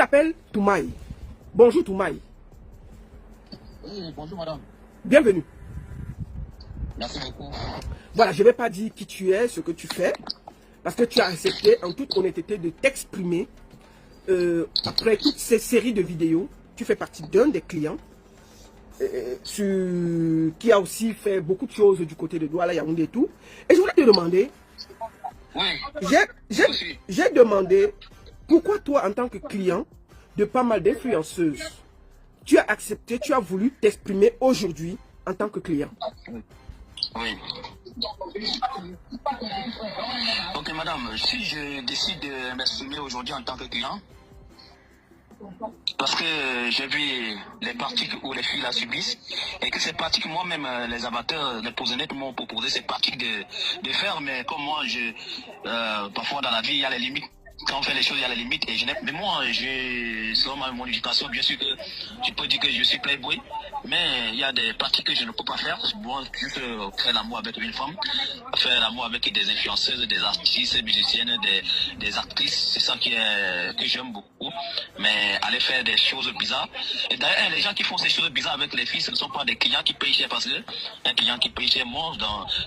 t'appelles Toumaï. Bonjour Toumaï. Oui, bonjour madame. Bienvenue. Merci beaucoup. Voilà, je ne vais pas dire qui tu es, ce que tu fais, parce que tu as accepté en toute honnêteté de t'exprimer. Après toutes ces séries de vidéos, tu fais partie d'un des clients qui a aussi fait beaucoup de choses du côté de Douala, Yaoundé et tout. Et je voulais te demander, Oui, j'ai demandé pourquoi toi en tant que client de pas mal d'influenceuses, tu as accepté, tu as voulu t'exprimer aujourd'hui en tant que client. oui. Ok madame, si je décide de m'exprimer aujourd'hui en tant que client, parce que j'ai vu les pratiques où les filles la subissent et que ces pratiques, moi-même, les amateurs, les posonnets m'ont proposé ces pratiques de faire, mais comme moi, parfois dans la vie, il y a les limites. Quand on fait les choses, il y a les limites. Mais moi, selon mon éducation, bien sûr que je peux dire que je suis playboy, mais il y a des pratiques que je ne peux pas faire. Moi, juste faire l'amour avec une femme, faire l'amour avec des influenceuses, des artistes, des musiciennes, des actrices, c'est ça que j'aime beaucoup. Mais aller faire des choses bizarres. Et d'ailleurs, les gens qui font ces choses bizarres avec les filles, ce ne sont pas des clients qui payent cher, parce que un client qui paye cher,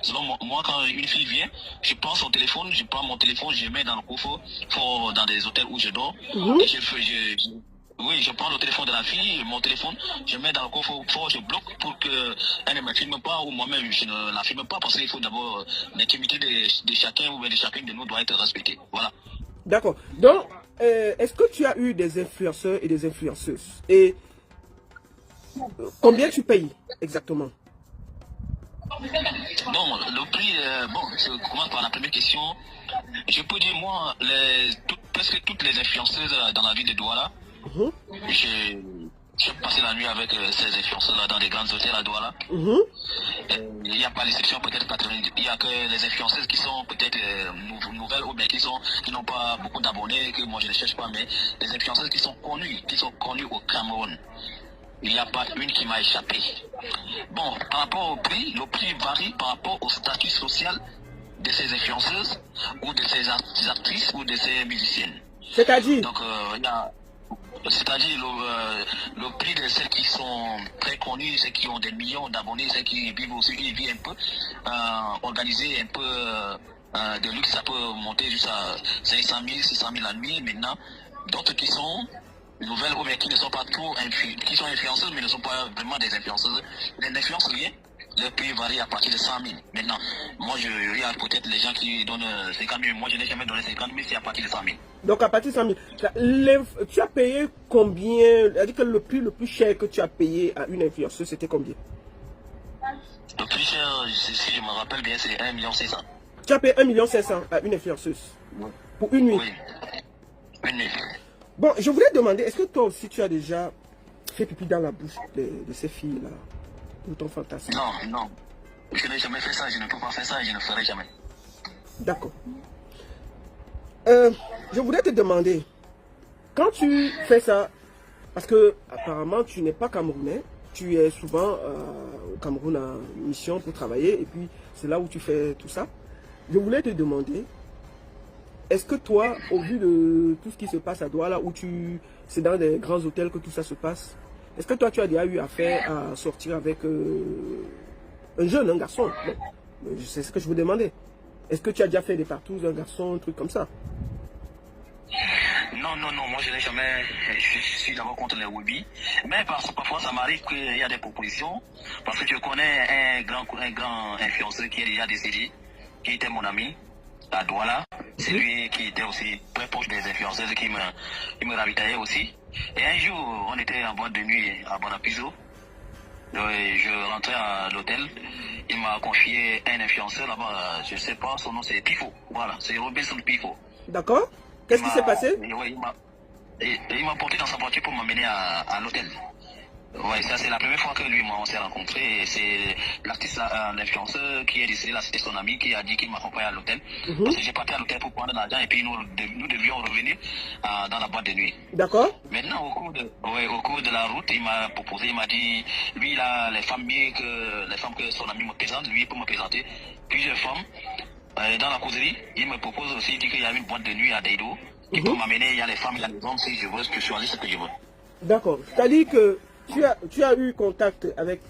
selon moi, quand une fille vient, je prends son téléphone, je prends mon téléphone, je mets dans le coffre, dans des hôtels où je dors, et je prends le téléphone de la fille, mon téléphone, je mets dans le coffre fort, je bloque pour qu'elle ne me filme pas, ou moi-même je ne la filme pas, parce qu'il faut d'abord l'intimité de chacun ou de chacune de nous doit être respectée. Voilà. D'accord. Donc, est-ce que tu as eu des influenceurs et des influenceuses? Et combien tu payes exactement? Donc, le prix, je commence par la première question. Je peux dire, moi, presque toutes les influenceuses dans la ville de Douala, j'ai passé la nuit avec ces influenceuses dans des grands hôtels à Douala. Il n'y a pas d'exception, peut-être 90. Il n'y a que les influenceuses qui sont peut-être nouvelles ou bien qui n'ont pas beaucoup d'abonnés, que moi je ne cherche pas, mais les influenceuses qui sont connues au Cameroun. Il n'y a pas une qui m'a échappé. Bon, par rapport au prix, le prix varie par rapport au statut social de ces influenceuses, ou de ces actrices, ou de ces musiciennes. C'est-à-dire? Donc, c'est-à-dire le prix de celles qui sont très connues, celles qui ont des millions d'abonnés, celles qui vivent aussi une vie un peu organisée, un peu de luxe, ça peut monter jusqu'à 500 000, 600 000 la nuit. Maintenant, d'autres qui sont nouvelles ou bien qui ne sont pas trop qui sont influenceuses, mais ne sont pas vraiment des influenceuses. Les n'influencent rien. Le prix varie à partir de 100 000. Maintenant, moi, il y a peut-être les gens qui donnent 50 000. Moi, je n'ai jamais donné 50 000, c'est à partir de 100 000. Donc, à partir de 100 000. Tu as payé combien? C'est-à-dire que le prix le plus cher que tu as payé à une influenceuse, c'était combien? Le plus cher, si je me rappelle bien, c'est 1 600 000. Tu as payé 1 500 000 à une influenceuse? Oui. Pour une nuit? Oui. Une nuit. Bon, je voulais demander, est-ce que toi aussi tu as déjà fait pipi dans la bouche de ces filles-là? Ou ton fantasme? Non. Je n'ai jamais fait ça, je ne peux pas faire ça, je ne ferai jamais. D'accord. Je voulais te demander, quand tu fais ça, parce que apparemment tu n'es pas camerounais, tu es souvent au Cameroun en mission pour travailler, et puis c'est là où tu fais tout ça. Je voulais te demander, est-ce que toi, au vu de tout ce qui se passe à Douala, où c'est dans des grands hôtels que tout ça se passe, est-ce que toi tu as déjà eu affaire à sortir avec un jeune, un garçon? C'est ce que je vous demandais. Est-ce que tu as déjà fait des partous, un garçon, un truc comme ça? Non, moi je n'ai jamais, je suis d'abord contre les webis, mais parfois ça m'arrive qu'il y a des propositions, parce que je connais un grand influenceur qui est déjà décédé, qui était mon ami à Douala. C'est lui qui était aussi très proche des influenceuses qui me ravitaillait aussi. Et un jour, on était en boîte de nuit à Bonapiso. Je rentrais à l'hôtel, il m'a confié un influenceur là-bas, je ne sais pas, son nom c'est Pifo, voilà, c'est Robinson Pifo. D'accord. Qu'est-ce qui s'est passé? Il m'a porté dans sa voiture pour m'amener à l'hôtel. Ouais, ça c'est la première fois que lui et moi on s'est rencontrés. C'est l'artiste, l'influenceur qui est décédé là, c'était son ami qui a dit qu'il m'accompagne à l'hôtel. Parce que j'ai parti à l'hôtel pour prendre l'argent et puis nous devions revenir dans la boîte de nuit. D'accord. Maintenant au cours de la route, il m'a proposé, il m'a dit, lui il a les femmes que son ami me présente, lui pour me présenter plusieurs femmes. Dans la causerie, il me propose aussi, il dit qu'il y a une boîte de nuit à Deido, Il peut m'amener, il y a les femmes, il y a les hommes, si je veux, je choisis ce que je veux. D'accord. C'est-à-dire que tu as eu contact avec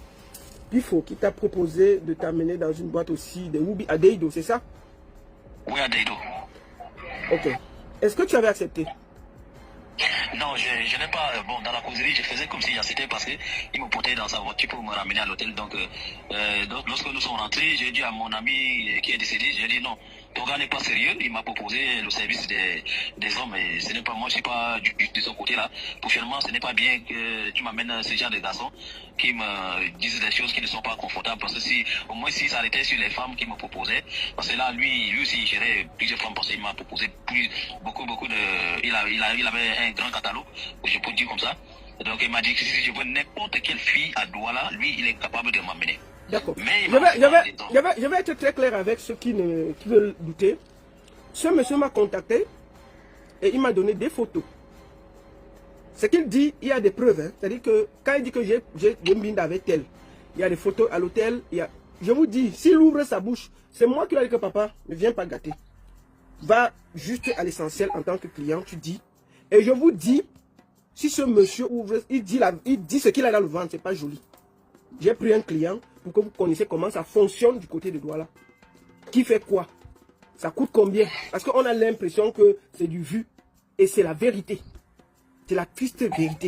Pifo qui t'a proposé de t'amener dans une boîte aussi de Wubi à Deido, c'est ça? Oui, à Deido. Ok. Est-ce que tu avais accepté? Non, je n'ai pas. Bon, dans la causerie, je faisais comme si c'était parce qu'il me portait dans sa voiture pour me ramener à l'hôtel. Donc, lorsque nous sommes rentrés, j'ai dit à mon ami qui est décédé, j'ai dit non, ton gars n'est pas sérieux. Il m'a proposé le service des hommes et ce n'est pas moi, je ne suis pas de son côté là. Prochainement, ce n'est pas bien que tu m'amènes ce genre de garçons qui me disent des choses qui ne sont pas confortables. Parce que si, au moins, si ça arrêtait sur les femmes qui me proposaient, parce que là, lui aussi, il gérait plusieurs femmes parce qu'il m'a proposé beaucoup de. Il avait un grand catalogue, je peux dire comme ça. Donc il m'a dit que si je veux n'importe quelle fille à Douala, lui, il est capable de m'amener. D'accord. Je vais être très clair avec ceux qui veulent douter. Ce monsieur m'a contacté et il m'a donné des photos. Ce qu'il dit, il y a des preuves. Hein. C'est-à-dire que quand il dit que j'ai une binde avec elle, il y a des photos à l'hôtel. Je vous dis, s'il ouvre sa bouche, c'est moi qui lui ai dit que papa, ne viens pas gâter. Va juste à l'essentiel en tant que client, tu dis. Et je vous dis, si ce monsieur ouvre, il dit ce qu'il a dans le ventre, c'est pas joli. J'ai pris un client pour que vous connaissiez comment ça fonctionne du côté de Douala. Qui fait quoi? Ça coûte combien? Parce qu'on a l'impression que c'est du vu. Et c'est la vérité. C'est la triste vérité.